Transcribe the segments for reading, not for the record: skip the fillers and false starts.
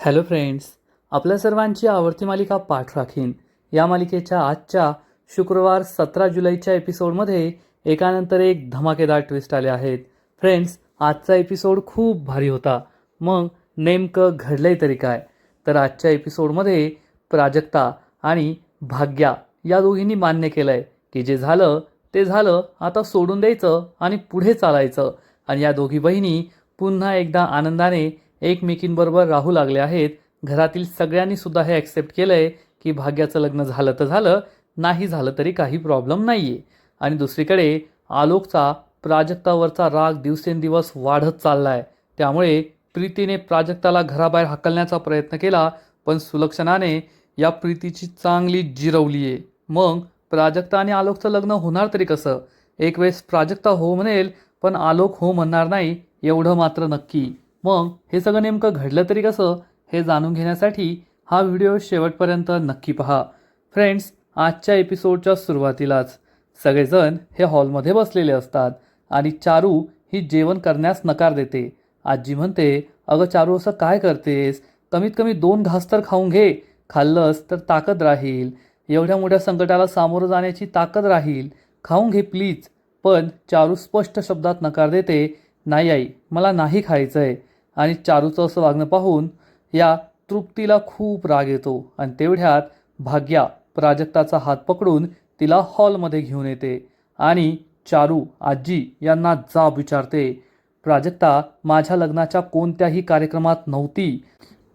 Hello friends, आपल्या सर्वांची आवडती मालिका पाठ राखीन या मालिकेच्या आजच्या शुक्रवार 17 जुलैच्या एपिसोडमध्ये एकानंतर एक धमाकेदार ट्विस्ट आले आहेत. फ्रेंड्स, आजचा एपिसोड खूप भारी होता. मग नेमकं घडलंय तरी काय? तर आजच्या एपिसोडमध्ये प्राजक्ता आणि भाग्या या दोघींनी मान्य केलं आहे की जे झालं ते झालं, आता सोडून द्यायचं आणि पुढे चालायचं. आणि या दोघी बहिणी पुन्हा एकदा आनंदाने एकमेकींबरोबर राहू लागले आहेत. घरातील सगळ्यांनी सुद्धा हे ॲक्सेप्ट केलं आहे की भाग्याचं लग्न झालं तर झालं, नाही झालं तरी काही प्रॉब्लेम नाही आहे. आणि दुसरीकडे आलोकचा प्राजक्तावरचा राग दिवसेंदिवस वाढत चालला आहे. त्यामुळे प्रीतीने प्राजक्ताला घराबाहेर हाकलण्याचा प्रयत्न केला, पण सुलक्षणाने या प्रीतीची चांगली जिरवली आहे. मग प्राजक्ता आणि आलोकचं लग्न होणार तरी कसं? एक वेळेस प्राजक्ता हो म्हणेल, पण आलोक हो म्हणणार नाही, एवढं मात्र नक्की. मग हे सगळं नेमकं घडलं तरी कसं, हे जाणून घेण्यासाठी हा व्हिडिओ शेवटपर्यंत नक्की पहा. फ्रेंड्स, आजच्या एपिसोडच्या सुरुवातीलाच सगळेजण हे हॉलमध्ये बसलेले असतात आणि चारू ही जेवण करण्यास नकार देते. आजी म्हणते, अगं चारू, असं काय करतेस? कमीत कमी 2 घास तर खाऊन घे. खाल्लंस तर ताकद राहील, एवढ्या मोठ्या संकटाला सामोरं जाण्याची ताकद राहील. खाऊन घे प्लीज. पण चारू स्पष्ट शब्दात नकार देते, नाही आई, मला नाही खायचं आहे. आणि चारूचं असं वागणं पाहून या तृप्तीला खूप राग येतो आणि तेवढ्यात भाग्या प्राजक्ताचा हात पकडून तिला हॉलमध्ये घेऊन येते आणि चारू आजी यांना जाब विचारते, प्राजक्ता माझ्या लग्नाच्या कोणत्याही कार्यक्रमात नव्हती.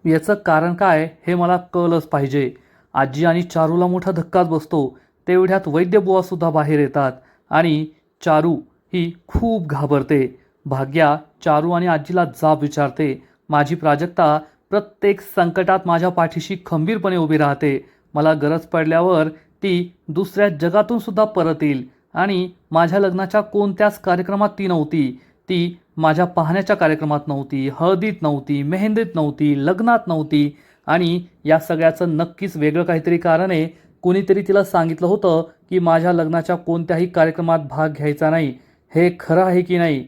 याचं कारण काय हे मला कळलंच पाहिजे. आजी आणि चारूला मोठा धक्काच बसतो. तेवढ्यात वैद्यबुवासुद्धा बाहेर येतात आणि चारू ही खूप घाबरते. भाग्या चारू आणि आजीला जाब विचारते, माझी प्राजक्ता प्रत्येक संकटात माझ्या पाठीशी खंबीरपणे उभी राहते. मला गरज पडल्यावर ती दुसऱ्या जगातून सुद्धा परत येईल. आणि माझ्या लग्नाच्या कोणत्याच कार्यक्रमात ती नव्हती. ती माझ्या पाहण्याच्या कार्यक्रमात नव्हती, हळदीत नव्हती, मेहंदीत नव्हती, लग्नात नव्हती. आणि या सगळ्याचं नक्कीच वेगळं काहीतरी कारण आहे. कुणीतरी तिला सांगितलं होतं की माझ्या लग्नाच्या कोणत्याही कार्यक्रमात भाग घ्यायचा नाही. हे खरं आहे की नाही?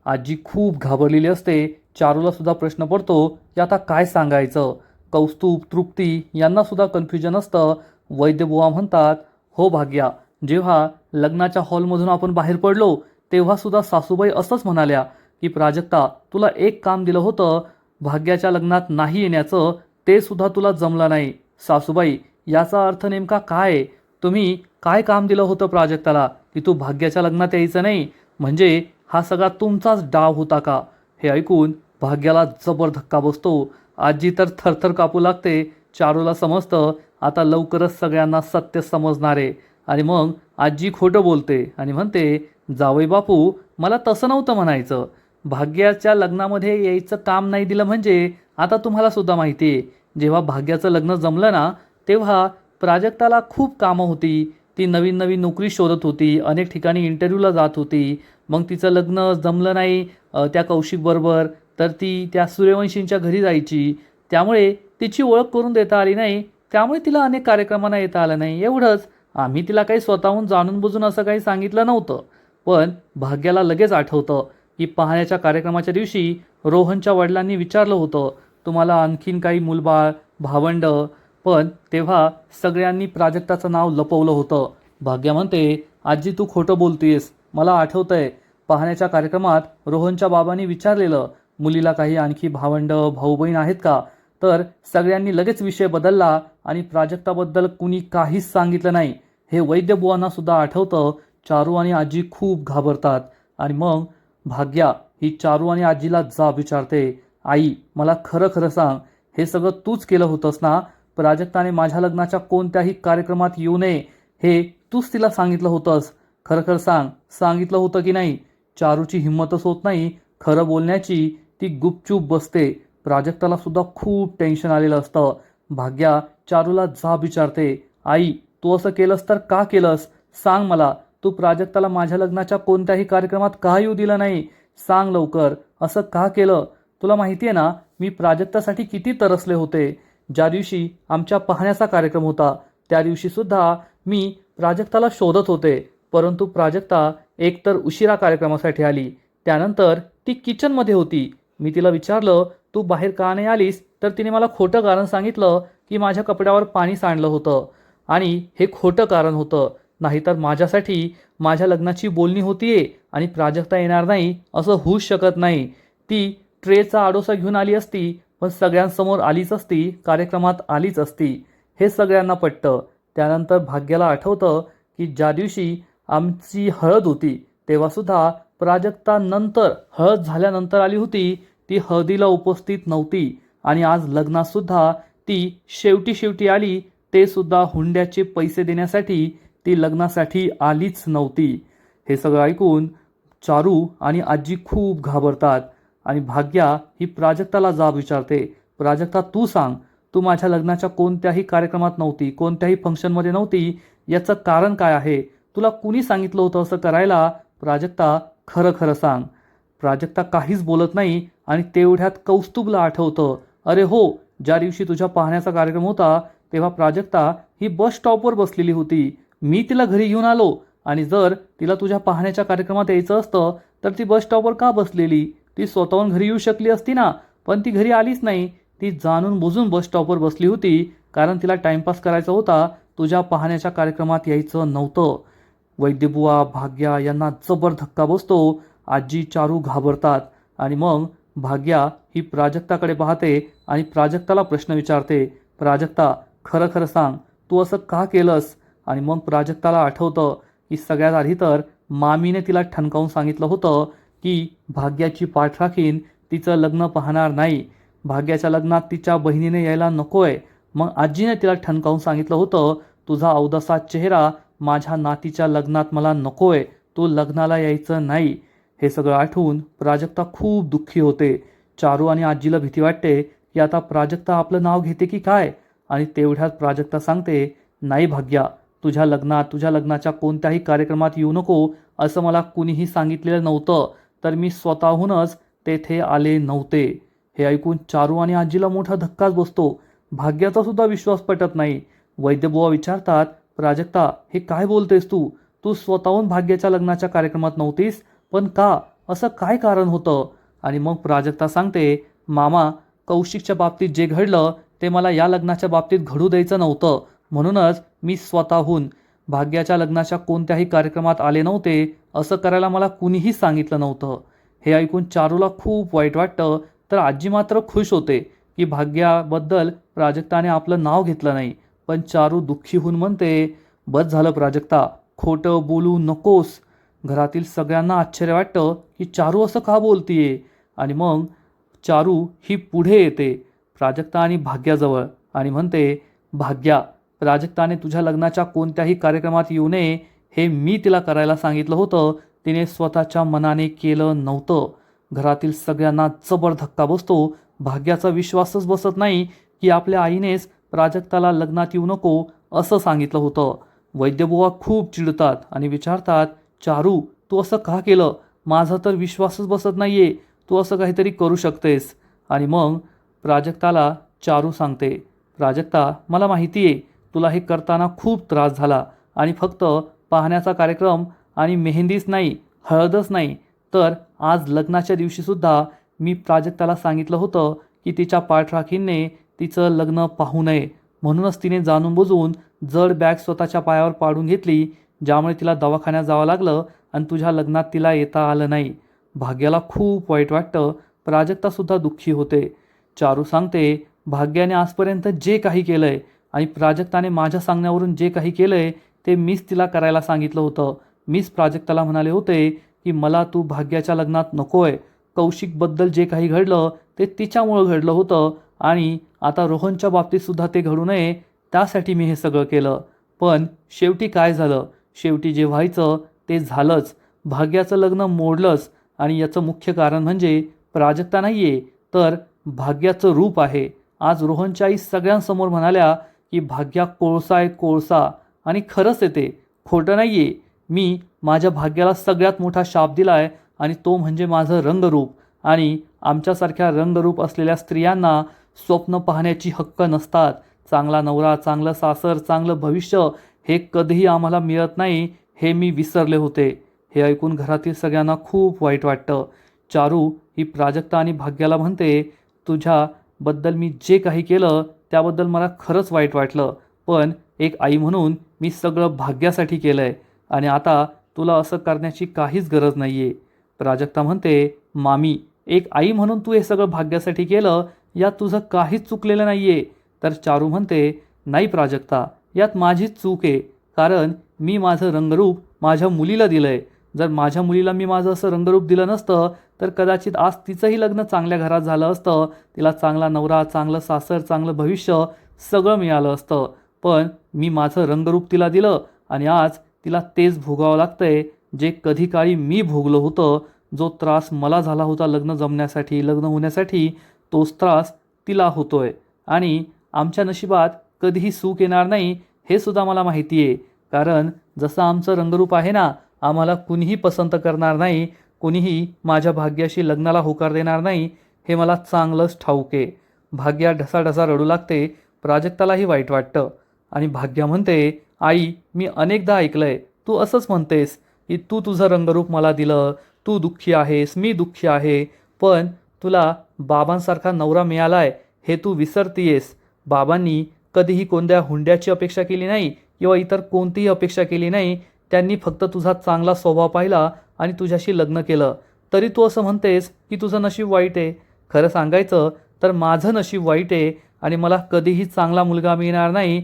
आजी खूप घाबरलेली असते. चारूला सुद्धा प्रश्न पडतो की आता काय सांगायचं. कौस्तुभ, तृप्ती यांना सुद्धा कन्फ्युजन असतं. वैद्यबुवा म्हणतात, हो भाग्या, जेव्हा लग्नाच्या हॉलमधून आपण बाहेर पडलो तेव्हा सुद्धा सासूबाई असंच म्हणाल्या की प्राजक्ता, तुला एक काम दिलं होतं भाग्याच्या लग्नात नाही येण्याचं, ते सुद्धा तुला जमलं नाही. सासूबाई, याचा अर्थ नेमका काय आहे? तुम्ही काय काम दिलं होतं प्राजक्ताला की तू भाग्याच्या लग्नात यायचं नाही? म्हणजे हा सगळा तुमचाच डाव होता का? हे ऐकून भाग्याला जबर धक्का बसतो. आजी तर थरथर कापू लागते. चारूला समजतं आता लवकरच सगळ्यांना सत्य समजणार आहे. आणि मग आजी खोटं बोलते आणि म्हणते, जावई बापू, मला तसं नव्हतं म्हणायचं. भाग्याच्या लग्नामध्ये यायचं काम नाही दिलं म्हणजे आता तुम्हाला सुद्धा माहिती आहे, जेव्हा भाग्याचं लग्न जमलं ना तेव्हा प्राजक्ताला खूप कामं होती. ती नवीन नवीन नोकरी शोधत होती, अनेक ठिकाणी इंटरव्ह्यूला जात होती. मग तिचं लग्न जमलं नाही त्या कौशिकबरोबर, तर ती त्या सूर्यवंशींच्या घरी जायची. त्यामुळे तिची ओळख करून देता आली नाही. त्यामुळे तिला अनेक कार्यक्रमांना येता आलं नाही. एवढंच. आम्ही तिला काही स्वतःहून जाणून बुजून असं काही सांगितलं नव्हतं. पण भाग्याला लगेच आठवतं की पाहण्याच्या कार्यक्रमाच्या दिवशी रोहनच्या वडिलांनी विचारलं होतं, तुम्हाला आणखीन काही मुलबाळ, भावंड? पण तेव्हा सगळ्यांनी प्राजक्ताचं नाव लपवलं होतं. भाग्या म्हणते, आजी तू खोटं बोलतेस. मला आठवतंय, पाहण्याच्या कार्यक्रमात रोहनच्या बाबांनी विचारलेलं, मुलीला काही आणखी भावंड, भाऊ बहीण आहेत का? तर सगळ्यांनी लगेच विषय बदलला आणि प्राजक्ताबद्दल कुणी काहीच सांगितलं नाही. हे वैद्यबुवांना सुद्धा आठवतं. चारू आणि आजी खूप घाबरतात. आणि मग भाग्या ही चारू आणि आजीला जाब विचारते, आई, मला खरं खरं सांग, हे सगळं तूच केलं होतंस ना? प्राजक्ताने माझ्या लग्नाच्या कोणत्याही कार्यक्रमात येऊ नये हे तूच तिला सांगितलं होतंस. खरं खरं सांग, सांगितलं होतं की नाही? चारूची हिंमतच होत नाही खरं बोलण्याची. ती गुपचूप बसते. प्राजक्ताला सुद्धा खूप टेन्शन आलेलं असतं. भाग्या चारूला जाब विचारते, आई, तू असं केलंस तर का केलंस? सांग मला, तू प्राजक्ताला माझ्या लग्नाच्या कोणत्याही कार्यक्रमात का येऊ दिलं नाही? सांग लवकर, असं का केलं? तुला माहिती आहे ना मी प्राजक्तासाठी किती तरसले होते. ज्या दिवशी आमच्या पाहण्याचा कार्यक्रम होता त्या दिवशी सुद्धा मी प्राजक्ताला शोधत होते. परंतु प्राजक्ता एकतर उशिरा कार्यक्रमासाठी आली, त्यानंतर ती किचनमध्ये होती. मी तिला विचारलं, तू बाहेर का नाही आलीस? तर तिने मला खोटं कारण सांगितलं की माझ्या कपड्यावर पाणी सांडलं होतं आणि हे खोटं कारण होतं. नाहीतर माझ्यासाठी माझ्या लग्नाची बोलणी होतीये आणि प्राजक्ता येणार नाही असं होऊच शकत नाही. ती ट्रेचा आडोसा घेऊन आली असती, पण सगळ्यांसमोर आलीच असती, कार्यक्रमात आलीच असती. हे सगळ्यांना पटतं. त्यानंतर भाग्याला आठवतं की ज्या दिवशी आमची हळद होती तेव्हासुद्धा प्राजक्ता नंतर हळद झाल्यानंतर आली होती. ती हळदीला उपस्थित नव्हती आणि आज लग्नातसुद्धा ती शेवटी आली, ते सुद्धा हुंड्याचे पैसे देण्यासाठी. ती लग्नासाठी आलीच नव्हती. हे सगळं ऐकून चारू आणि आजी खूप घाबरतात आणि भाग्या ही प्राजक्ताला जाब विचारते. प्राजक्ता, तू सांग, तू माझ्या लग्नाच्या कोणत्याही कार्यक्रमात नव्हती, कोणत्याही फंक्शनमध्ये नव्हती, याचं कारण काय आहे? तुला कुणी सांगितलं होतं असं करायला? प्राजक्ता, खरं खरं सांग. प्राजक्ता काहीच बोलत नाही आणि तेवढ्यात कौस्तुभला आठवतं, अरे हो, ज्या दिवशी तुझ्या पाहण्याचा कार्यक्रम होता तेव्हा प्राजक्ता ही बस स्टॉपवर बसलेली होती. मी तिला घरी घेऊन आलो आणि जर तिला तुझ्या पाहण्याच्या कार्यक्रमात यायचं असतं तर ती बस स्टॉपवर का बसलेली? ती स्वतःहून घरी येऊ शकली असती ना, पण ती घरी आलीच नाही. ती जाणून बुजून बस स्टॉपवर बसली होती कारण तिला टाइमपास करायचा होता, तुझ्या पाहण्याच्या कार्यक्रमात यायचं नव्हतं. वैद्यबुवा, भाग्या यांना जबर धक्का बसतो. आजी, चारू घाबरतात आणि मग भाग्या ही प्राजक्ताकडे पाहते आणि प्राजक्ताला प्रश्न विचारते. प्राजक्ता, खरं खरं सांग, तू असं का केलंस? आणि मग प्राजक्ताला आठवतं की सगळ्यात आधी तर मामीने तिला ठणकावून सांगितलं होतं की भाग्याची पाठ राखीन, तिचं लग्न पाहणार नाही. भाग्याच्या लग्नात तिच्या बहिणीने यायला नकोय. मग आजीने तिला ठणकावून सांगितलं होतं, तुझा अवदसा चेहरा माझ्या नातीच्या लग्नात मला नकोय, तू लग्नाला यायचं नाही. हे सगळं आठवून प्राजक्ता खूप दुःखी होते. चारू आणि आजीला भीती वाटते की आता प्राजक्ता आपलं नाव घेते की काय. आणि तेवढ्यात प्राजक्ता सांगते, नाही भाग्या, तुझ्या लग्नाच्या कोणत्याही कार्यक्रमात येऊ नको असं मला कुणीही सांगितलेलं नव्हतं, तर मी स्वतःहूनच तेथे आले नव्हते. हे ऐकून चारू आणि आजीला मोठा धक्काच बसतो. भाग्याचा सुद्धा विश्वास पटत नाही. वैद्यबुवा विचारतात, प्राजक्ता, हे काय बोलतेस तू? तू स्वतःहून भाग्याच्या लग्नाच्या कार्यक्रमात नव्हतीस, पण का? असं काय कारण होतं? आणि मग प्राजक्ता सांगते, मामा, कौशिकच्या बाबतीत जे घडलं ते मला या लग्नाच्या बाबतीत घडू द्यायचं नव्हतं, म्हणूनच मी स्वतःहून भाग्याच्या लग्नाच्या कोणत्याही कार्यक्रमात आले नव्हते. असं करायला मला कुणीही सांगितलं नव्हतं. हे ऐकून चारूला खूप वाईट वाटतं, तर आजी मात्र खुश होते की भाग्याबद्दल प्राजक्ताने आपलं नाव घेतलं नाही. पण चारू दुःखी होऊन म्हणते, बस झालं प्राजक्ता, खोटं बोलू नकोस. घरातील सगळ्यांना आश्चर्य वाटतं की चारू असं का बोलतीये. आणि मग चारू ही पुढे येते प्राजक्ता आणि भाग्याजवळ आणि म्हणते, भाग्या, प्राजक्ताने तुझ्या लग्नाच्या कोणत्याही कार्यक्रमात येऊ नये हे मी तिला करायला सांगितलं होतं, तिने स्वतःच्या मनाने केलं नव्हतं. घरातील सगळ्यांना जबर धक्का बसतो. भाग्याचा विश्वासच बसत नाही की आपल्या आईनेच प्राजक्ताला लग्नात येऊ नको असं सांगितलं होतं. वैद्यबुवा खूप चिडतात आणि विचारतात, चारू, तू असं का केलं? माझा तर विश्वासच बसत नाहीये, तू असं काहीतरी करू शकतेस. आणि मग प्राजक्ताला चारू सांगते, प्राजक्ता, मला माहिती आहे तुला हे करताना खूप त्रास झाला आणि फक्त पाहण्याचा कार्यक्रम आणि मेहंदीच नाही, हळदच नाही, तर आज लग्नाच्या दिवशीसुद्धा मी प्राजक्ताला सांगितलं होतं की तिच्या पाठराखीने तिचं लग्न पाहू नये. म्हणूनच तिने जाणून बुजून जड बॅग स्वतःच्या पायावर पाडून घेतली, ज्यामुळे तिला दवाखान्यात जावं लागलं आणि तुझ्या लग्नात तिला येता आलं नाही. भाग्याला खूप वाईट वाटतं. प्राजक्तासुद्धा दुःखी होते. चारू सांगते, भाग्याने आजपर्यंत जे काही केलंय आणि प्राजक्ताने माझ्या सांगण्यावरून जे काही केलंय ते मीच तिला करायला सांगितलं होतं. मीच प्राजक्ताला म्हणाले होते की मला तू भाग्याच्या लग्नात नकोय. कौशिकबद्दल जे काही घडलं ते तिच्यामुळं घडलं होतं आणि आता रोहनच्या बाबतीतसुद्धा ते घडू नये त्यासाठी मी हे सगळं केलं. पण शेवटी काय झालं? शेवटी जे व्हायचं ते झालंच. भाग्याचं लग्न मोडलंच आणि याचं मुख्य कारण म्हणजे प्राजक्ता नाही आहे, तर भाग्याचं रूप आहे. आज रोहनच्या आई सगळ्यांसमोर म्हणाल्या की भाग्या कोळसा आहे, कोळसा. आणि खरंच आहे, ते खोटं नाही आहे. मी माझ्या भाग्याला सगळ्यात मोठा शाप दिला आहे आणि तो म्हणजे माझं रंगरूप. आणि आमच्यासारख्या रंगरूप असलेल्या स्त्रियांना स्वप्न पाहण्याची हक्क नसतात. चांगला नवरा, चांगलं सासर, चांगलं भविष्य हे कधीही आम्हाला मिळत नाही, हे मी विसरले होते. हे ऐकून घरातील सगळ्यांना खूप वाईट वाटतं. चारू ही प्राजक्ता आणि भाग्याला म्हणते, तुझ्या बद्दल मी जे काही केलं त्याबद्दल मला खरंच वाईट वाटलं, पण एक आई म्हणून मी सगळं भाग्यासाठी केलं आहे आणि आता तुला असं करण्याची काहीच गरज नाही आहे. प्राजक्ता म्हणते, मामी, एक आई म्हणून तू हे सगळं भाग्यासाठी केलं, यात तुझं काहीच चुकलेलं नाही आहे. तर चारू म्हणते, नाही प्राजक्ता, यात माझीच चूक आहे, कारण मी माझं रंगरूप माझ्या मुलीला दिलं आहे. जर माझ्या मुलीला मी माझं असं रंगरूप दिलं नसतं तर कदाचित आज तिचंही लग्न चांगल्या घरात झालं असतं, तिला चांगला नवरा, चांगलं सासर, चांगलं भविष्य सगळं मिळालं असतं. पण मी माझं रंगरूप तिला दिलं आणि आज तिला तेच भोगावं लागतंय जे कधी काळी मी भोगलं होतं. जो त्रास मला झाला होता लग्न जमण्यासाठी, लग्न होण्यासाठी, तोच त्रास तिला होतोय. आणि आमच्या नशिबात कधीही सुख येणार नाही हे सुद्धा मला माहिती आहे, कारण जसं आमचं रंगरूप आहे ना, आम्हाला कुणीही पसंत करणार नाही, कुणीही माझ्या भाग्याशी लग्नाला होकार देणार नाही, हे मला चांगलंच ठाऊक आहे. भाग्या ढसाढसा रडू लागते. प्राजक्तालाही वाईट वाटतं आणि भाग्या म्हणते, आई, मी अनेकदा ऐकलंय तू असंच म्हणतेस की तू तुझं रंगरूप मला दिलं, तू दुःखी आहेस, मी दुःखी आहे, पण तुला बाबांसारखा नवरा मिळालाय हे तू विसरतीयेस. बाबांनी कधीही कोणत्या हुंड्याची अपेक्षा केली नाही किंवा इतर कोणतीही अपेक्षा केली नाही. त्यांनी फक्त तुझा चांगला स्वभाव पाहिला आणि तुझ्याशी लग्न केलं. तरी तू असं म्हणतेस की तुझं नशीब वाईट आहे. खरं सांगायचं तर माझं नशीब वाईट आहे आणि मला कधीही चांगला मुलगा मिळणार नाही,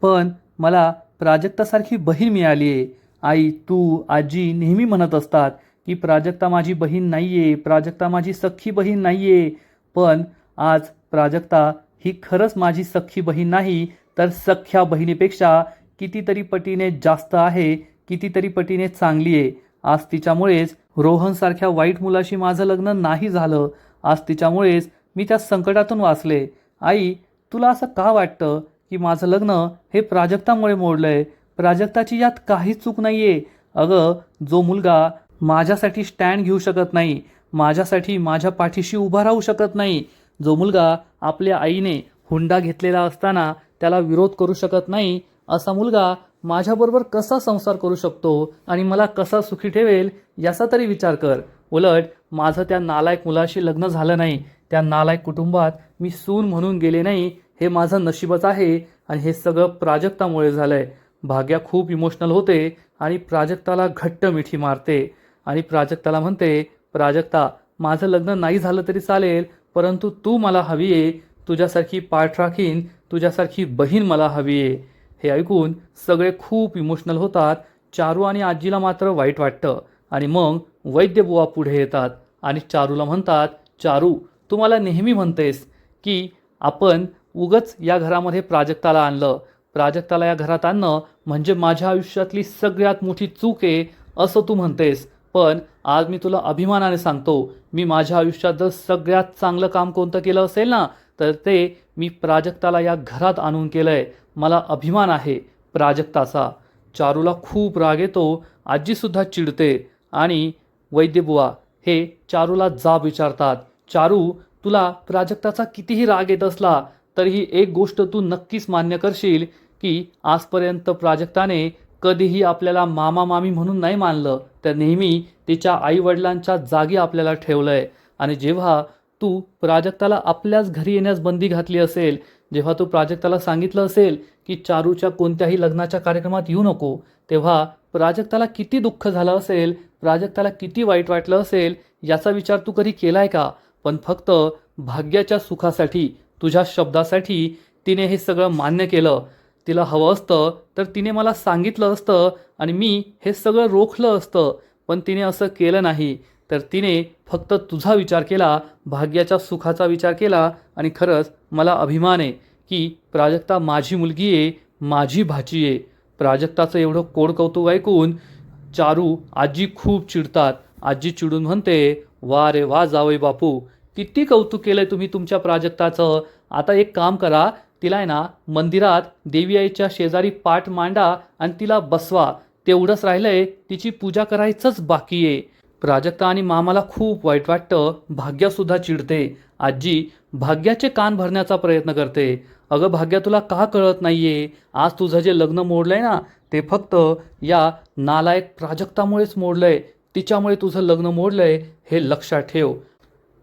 पण मला प्राजक्तासारखी बहीण मिळाली आहे. आई, तू, आजी नेहमी म्हणत असतात की प्राजक्ता माझी बहीण नाही आहे, प्राजक्ता माझी सख्खी बहीण नाही आहे, पण आज प्राजक्ता ही खरंच माझी सख्खी बहीण नाही, तर सख्ख्या बहिणीपेक्षा कितीतरी पटीने जास्त आहे, कितीतरी पटीने चांगली आहे. आज तिच्यामुळेच रोहनसारख्या वाईट मुलाशी माझं लग्न नाही झालं. आज तिच्यामुळेच मी त्या संकटातून वाचले. आई, तुला असं का वाटतं की माझं लग्न हे प्राजक्तामुळे मोडलंय? प्राजक्ताची यात काहीच चूक नाही आहे. अगं, जो मुलगा माझ्यासाठी स्टँड घेऊ शकत नाही, माझ्यासाठी माझ्या पाठीशी उभा राहू शकत नाही, जो मुलगा आपल्या आईने हुंडा घेतलेला असताना त्याला विरोध करू शकत नाही, असा मुलगा माझ्याबरोबर कसा संसार करू शकतो आणि मला कसा सुखी ठेवेल याचा तरी विचार कर. उलट माझं त्या नालायक मुलाशी लग्न झालं नाही, त्या नालायक कुटुंबात मी सून म्हणून गेले नाही, हे माझं नशीबच आहे आणि हे सगळं प्राजक्तामुळे झालंय. भाग्या खूप इमोशनल होते आणि प्राजक्ताला घट्ट मिठी मारते आणि प्राजक्ताला म्हणते, प्राजक्ता, माझं लग्न नाही झालं तरी चालेल, परंतु तू मला हवी आहे. तुझ्यासारखी पाठ राखीन, तुझ्यासारखी बहीण मला हवी आहे. हे ऐकून सगळे खूप इमोशनल होतात. चारू आणि आजीला मात्र वाईट वाटतं आणि मग वैद्यबुवा पुढे येतात आणि चारूला म्हणतात, चारू, तू मला नेहमी म्हणतेस की आपण उगच या घरामध्ये प्राजक्ताला आणलं, प्राजक्ताला या घरात आणणं म्हणजे माझ्या आयुष्यातली सगळ्यात मोठी चूक आहे असं तू म्हणतेस. पण आज मी तुला अभिमानाने सांगतो, मी माझ्या आयुष्यात जर सगळ्यात चांगलं काम कोणतं केलं असेल ना, तर ते मी प्राजक्ताला या घरात आणून केलं आहे. मला अभिमान आहे प्राजक्ताचा. चारूला खूप राग येतो. आजीसुद्धा चिडते आणि वैद्यबुवा हे चारूला जाब विचारतात, चारू, तुला प्राजक्ताचा कितीही राग येत असला तरीही एक गोष्ट तू नक्कीच मान्य करशील की आजपर्यंत प्राजक्ताने कधीही आपल्याला मामा मामी म्हणून नाही मानलं, तर नेहमी तिच्या आईवडिलांच्या जागी आपल्याला ठेवलं आहे. आणि जेव्हा तू प्राजक्ताला आपल्याच घरी येण्यास बंदी घातली असेल, जेव्हा तू प्राजक्ताला सांगितलं असेल की चारूच्या कोणत्याही लग्नाच्या कार्यक्रमात येऊ नको, तेव्हा प्राजक्ताला किती दुःख झालं असेल, प्राजक्ताला किती वाईट वाटलं असेल, याचा विचार तू कधी केलाय का? पण फक्त भाग्याच्या सुखासाठी, तुझ्या शब्दासाठी तिने हे सगळं मान्य केलं. तिला हवं असतं तर तिने मला सांगितलं असतं आणि मी हे सगळं रोखलं असतं, पण तिने असं केलं नाही. तर तिने फक्त तुझा विचार केला, भाग्याच्या सुखाचा विचार केला आणि खरंच मला अभिमान आहे की प्राजक्ता माझी मुलगी आहे, माझी भाची आहे. प्राजक्ताचं एवढं कोडकौतुक ऐकून चारू आजी खूप चिडतात. आजी चिडून म्हणते, वा रे वा जावई बापू, किती कौतुक केलंय तुम्ही तुमच्या प्राजक्ताचं. आता एक काम करा, तिला आहे ना मंदिरात देवी आईच्या शेजारी पाठ मांडा आणि तिला बसवा. तेवढंच राहिलंय, तिची पूजा करायचंच बाकी आहे. प्राजक्ता आणि मामाला खूप वाईट वाटतं. भाग्यासुद्धा चिडते. आजी भाग्याचे कान भरण्याचा प्रयत्न करते. अगं भाग्या, तुला का कळत नाहीये? आज तुझं जे लग्न मोडलंय ना, ते फक्त या नालायक प्राजक्तामुळेच मोडलंय. तिच्यामुळे तुझं लग्न मोडलंय हे लक्षात ठेव.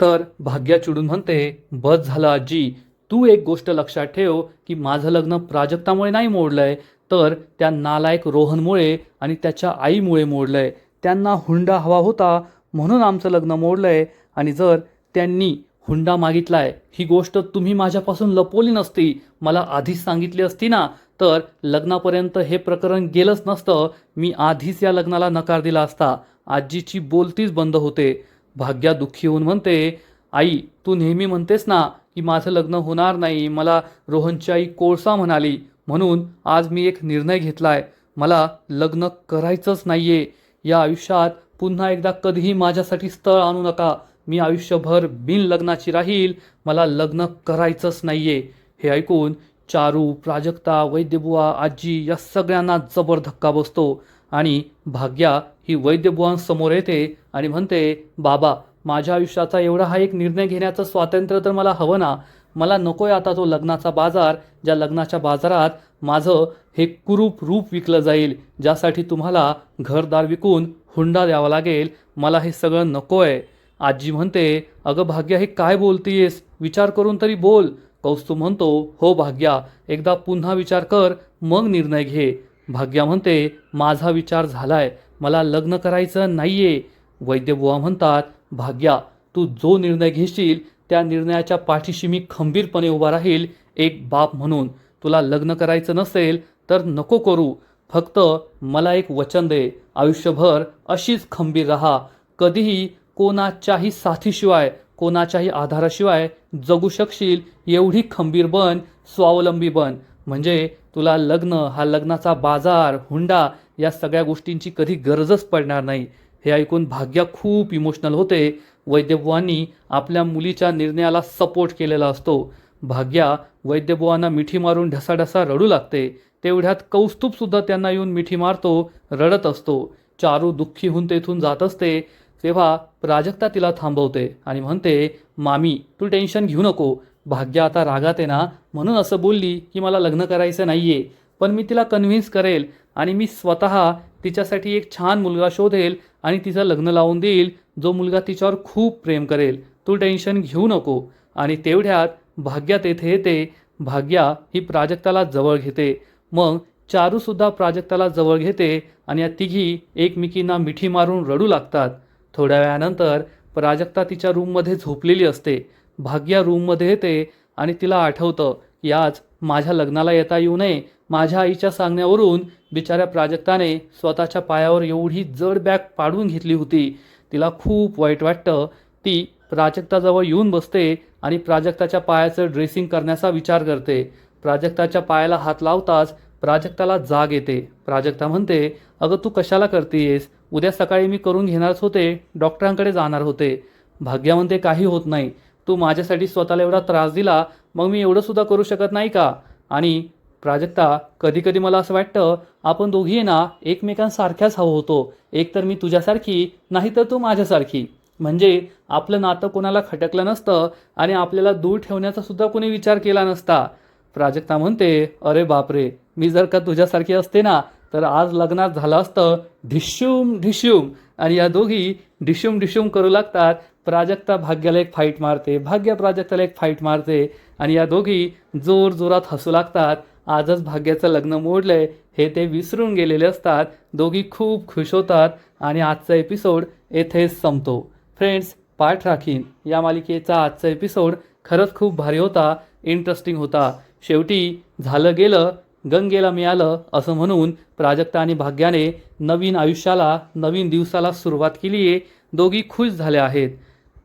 तर भाग्या चिडून म्हणते, बस झालं आजी, तू एक गोष्ट लक्षात ठेव की माझं लग्न प्राजक्तामुळे नाही मोडलंय, तर त्या नालायक रोहनमुळे आणि त्याच्या आईमुळे मोडलंय. त्यांना हुंडा हवा होता म्हणून आमचं लग्न मोडलंय. आणि जर त्यांनी हुंडा मागितलाय ही गोष्ट तुम्ही माझ्यापासून लपवली नसती, मला आधीच सांगितली असती ना, तर लग्नापर्यंत हे प्रकरण गेलंच नसतं. मी आधीच या लग्नाला नकार दिला असता. आजीची बोलतीच बंद होते. भाग्या दुःखी होऊन म्हणते, आई तू नेहमी म्हणतेस ना की माझं लग्न होणार नाही, मला रोहनची आई कोळसा म्हणाली, म्हणून आज मी एक निर्णय घेतलाय. मला लग्न करायचंच नाहीये. या आयुष्यात पुन्हा एकदा कधीही माझ्यासाठी स्थळ आणू नका. मी आयुष्यभर बिन लग्नाची राहील. मला लग्न करायचंच नाहीये. हे ऐकून चारू, प्राजक्ता, वैद्यबुवा, आजी या सगळ्यांना जबर धक्का बसतो. आणि भाग्या ही वैद्यबुवांसमोर येते आणि म्हणते, बाबा माझ्या आयुष्याचा एवढा हा एक निर्णय घेण्याचं स्वातंत्र्य तर मला हवं ना. मला नकोय आता तो लग्नाचा बाजार, ज्या लग्नाच्या बाजारात माझं हे कुरूप रूप विकलं जाईल, ज्यासाठी तुम्हाला घरदार विकून हुंडा द्यावा लागेल. मला हे सगळं नकोय. आजी म्हणते, अगं भाग्या हे काय बोलतीयेस, विचार करून तरी बोल. कौस्तुभ म्हणतो, हो भाग्या, एकदा पुन्हा विचार कर मग निर्णय घे. भाग्या म्हणते, माझा विचार झालाय, मला लग्न करायचं नाहीये. वैद्यबुवा म्हणतात, भाग्या तू जो निर्णय घेशील त्या निर्णयाच्या पाठीशी मी खंबीरपणे उभा राहील एक बाप म्हणून. तुला लग्न करायचं नसेल तर नको करू, फक्त मला एक वचन दे, आयुष्यभर अशीच खंबीर राहा. कधीही कोणाच्याही साथीशिवाय, कोणाच्याही आधाराशिवाय जगू शकशील एवढी खंबीर बन, स्वावलंबी बन. म्हणजे तुला लग्न, हा लग्नाचा बाजार, हुंडा या सगळ्या गोष्टींची कधी गरजच पडणार नाही. हे ऐकून भाग्या खूप इमोशनल होते. वैद्यबुवांनी आपल्या मुलीच्या निर्णयाला सपोर्ट केलेला असतो. भाग्या वैद्यबुवांना मिठी मारून ढसाढसा रडू लागते. तेवढ्यात कौस्तुभसुद्धा त्यांना येऊन मिठी मारतो, रडत असतो. चारू दुःखी होऊन तेथून जात असते. तेव्हा प्राजक्ता तिला थांबवते आणि म्हणते, मामी तू टेन्शन घेऊ नको. भाग्या आता रागात आहे ना, म्हणून असं बोलली की मला लग्न करायचं नाहीये. पण मी तिला कन्व्हिन्स करेल आणि मी स्वतः तिच्यासाठी एक छान मुलगा शोधेल आणि तिचं लग्न लावून देईल, जो मुलगा तिच्यावर खूप प्रेम करेल. तू टेन्शन घेऊ नको. आणि तेवढ्यात भाग्या तेथे येते. भाग्या ही प्राजक्ताला जवळ घेते. मग चारूसुद्धा प्राजक्ताला जवळ घेते आणि या तिघी एकमेकींना मिठी मारून रडू लागतात. थोड्या वेळानंतर प्राजक्ता तिच्या रूममध्ये झोपलेली असते. भाग्या रूममध्ये येते आणि तिला आठवतं की आज माझ्या लग्नाला येता येऊ नये. माझ्या आईच्या सांगण्यावरून बिचाऱ्या प्राजक्ताने स्वतःच्या पायावर एवढी जड बॅग पाडून घेतली होती. तिला खूप वाईट वाटतं. ती प्राजक्ताजवळ येऊन बसते आणि प्राजक्ताच्या पायाचं ड्रेसिंग करण्याचा विचार करते. प्राजक्ताच्या पायाला हात लावताच प्राजक्ताला जाग येते. प्राजक्ता म्हणते, अगं तू कशाला करतेयस, उद्या सकाळी मी करून घेणारच होते, डॉक्टरांकडे जाणार होते. भाग्या म्हणते, काही होत नाही, तू माझ्यासाठी स्वतःला एवढा त्रास दिला, मग मी एवढंसुद्धा करू शकत नाही का. आणि प्राजक्ता, कधी कधी मला असं वाटतं आपण दोघी ना एकमेकांसारख्याच हवं होतो. एक तर मी तुझ्यासारखी, नाही तर तू माझ्यासारखी. म्हणजे आपलं नातं कोणाला खटकलं नसतं आणि आपल्याला दूर ठेवण्याचा सुद्धा कोणी विचार केला नसता. प्राजक्ता म्हणते, अरे बापरे, मी जर का तुझ्यासारखी असते ना तर आज लग्नात झालं असतं ढिश्यूम ढिश्यूम. आणि या दोघी ढिश्यूम ढिश्यूम करू लागतात. प्राजक्ता भाग्याला एक फाईट मारते, भाग्या प्राजक्ताला एक फाईट मारते आणि या दोघी जोर जोरात हसू लागतात. आजच भाग्याचं लग्न मोडलंय हे ते विसरून गेलेले असतात. दोघी खूप खुश होतात आणि आजचा एपिसोड येथेच संपतो. फ्रेंड्स, पाठ राखीन या मालिकेचा आजचा एपिसोड खरंच खूप भारी होता, इंटरेस्टिंग होता. शेवटी झालं गेलं गंगेला मिळालं असं म्हणून प्राजक्ता आणि भाग्याने नवीन आयुष्याला, नवीन दिवसाला सुरुवात केली आहे. दोघी खुश झाल्या आहेत.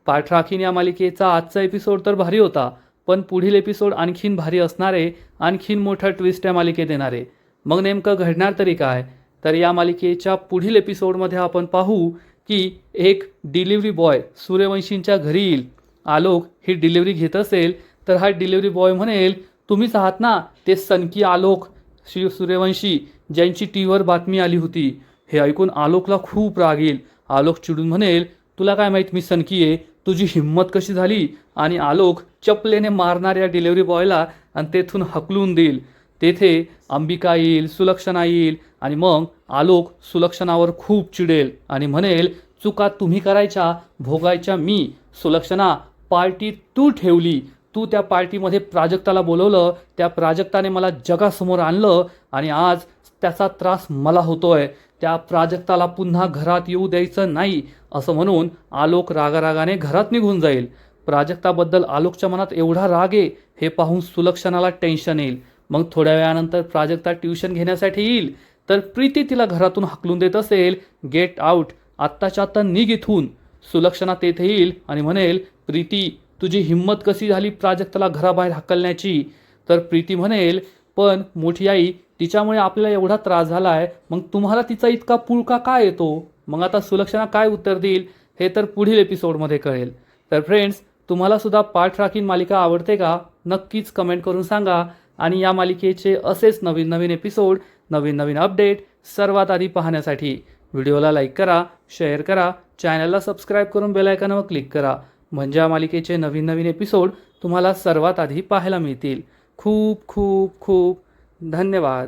पाठ राखीन या मालिकेचा आजचा एपिसोड तर भारी होता, पण पुढील एपिसोड आणखीन भारी असणारे, आणखीन मोठा ट्विस्ट या मालिकेत येणारे. मग नेमकं घडणार तरी काय, तर या मालिकेच्या पुढील एपिसोडमध्ये आपण पाहू की एक डिलिव्हरी बॉय सूर्यवंशींच्या घरी येईल. आलोक ही डिलिव्हरी घेत असेल तर हा डिलिव्हरी बॉय म्हणेल, तुम्हीच आहात ना ते सनकी आलोक सूर्यवंशी ज्यांची टीव्हीवर बातमी आली होती. हे ऐकून आलोकला खूप राग येईल. आलोक चिडून म्हणेल, तुला काय माहीत मी सनकी आहे, तुझी हिंमत कशी झाली. आणि आलोक चपलेने मारणार या डिलिव्हरी बॉयला आणि तेथून हकलून देईल. तेथे अंबिका येईल, सुलक्षणा येईल आणि मग आलोक सुलक्षणावर खूप चिडेल आणि म्हणेल, चुका तुम्ही करायच्या, भोगायच्या मी, सुलक्षणा, पार्टी तू ठेवली, तू त्या पार्टीमध्ये प्राजक्ताला बोलवलं, त्या प्राजक्ताने मला जगासमोर आणलं आणि आज त्याचा त्रास मला होतोय. त्या प्राजक्ताला पुन्हा घरात येऊ द्यायचं नाही असं म्हणून आलोक रागारागाने घरात निघून जाईल. प्राजक्ताबद्दल आलोकच्या मनात एवढा राग आहे हे पाहून सुलक्षणाला टेन्शन येईल. मग थोड्या वेळानंतर प्राजक्ता ट्युशन घेण्यासाठी येईल तर प्रीती तिला घरातून हाकलून देत असेल. गेट आउट, आत्ताच्या आत्ता निघ इथून. सुलक्षणा तेथे येईल आणि म्हणेल, प्रीती तुझी हिंमत कशी झाली प्राजक्ताला घराबाहेर हाकलण्याची? तर प्रीती म्हणेल, पण मोठी आई, तिच्यामुळे आपल्याला एवढा त्रास झाला आहे, मग तुम्हाला तिचा इतका पुळका काय येतो? मग आता सुलक्षणा काय उत्तर देईल हे तर पुढील एपिसोडमध्ये कळेल. तर फ्रेंड्स, तुम्हाला सुद्धा पाठ राखीन मालिका आवडते का? नक्कीच कमेंट करून सांगा. आणि या मालिकेचे असेच नवीन नवीन एपिसोड, नवीन नवीन अपडेट सर्वात आधी पाहण्यासाठी व्हिडिओला लाईक करा, शेअर करा, चॅनलला सबस्क्राईब करून बेल आयकॉनवर क्लिक करा. म्हणजे या मालिकेचे नवीन नवीन एपिसोड तुम्हाला सर्वात आधी पाहायला मिळतील. खूप खूप खूप धन्यवाद.